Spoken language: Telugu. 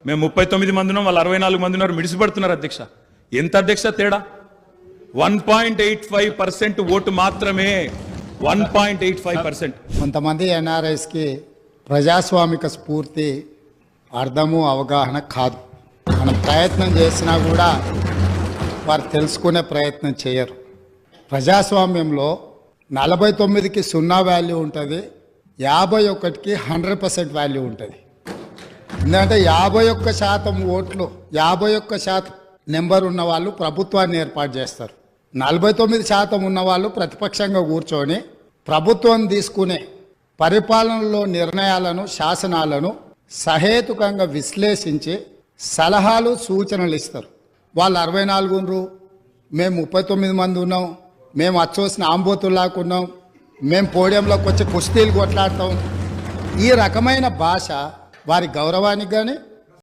మేము 39 మంది ఉన్నాం, వాళ్ళు 64 మంది ఉన్నారు, మిడిసిపడుతున్నారు అధ్యక్ష. ఎంత అధ్యక్ష తేడా? 1.85% ఓటు మాత్రమే. 1.85%. కొంతమంది ఎన్ఆర్ఐస్కి ప్రజాస్వామిక స్ఫూర్తి అర్థము అవగాహన కాదు. మనం ప్రయత్నం చేసినా కూడా వారు తెలుసుకునే ప్రయత్నం చేయరు. ప్రజాస్వామ్యంలో 49కి 0 వాల్యూ ఉంటుంది, 51కి 100% వాల్యూ ఉంటుంది. ఎందుకంటే 51% ఓట్లు, 51% నెంబర్ ఉన్న వాళ్ళు ప్రభుత్వాన్ని ఏర్పాటు చేస్తారు. 49% ఉన్న వాళ్ళు ప్రతిపక్షంగా కూర్చొని ప్రభుత్వం తీసుకునే పరిపాలనలో నిర్ణయాలను, శాసనాలను సహేతుకంగా విశ్లేషించి సలహాలు, సూచనలు ఇస్తారు. వాళ్ళు 64 ఉన్నారు, మేము 39 మంది ఉన్నాం, మేము అచ్చోసిన ఆంబోతుల్లాకున్నాం, మేము పోడియంలోకి వచ్చి కుస్తీలు కొట్లాడతాం. ఈ రకమైన భాష వారి గౌరవానికి కానీ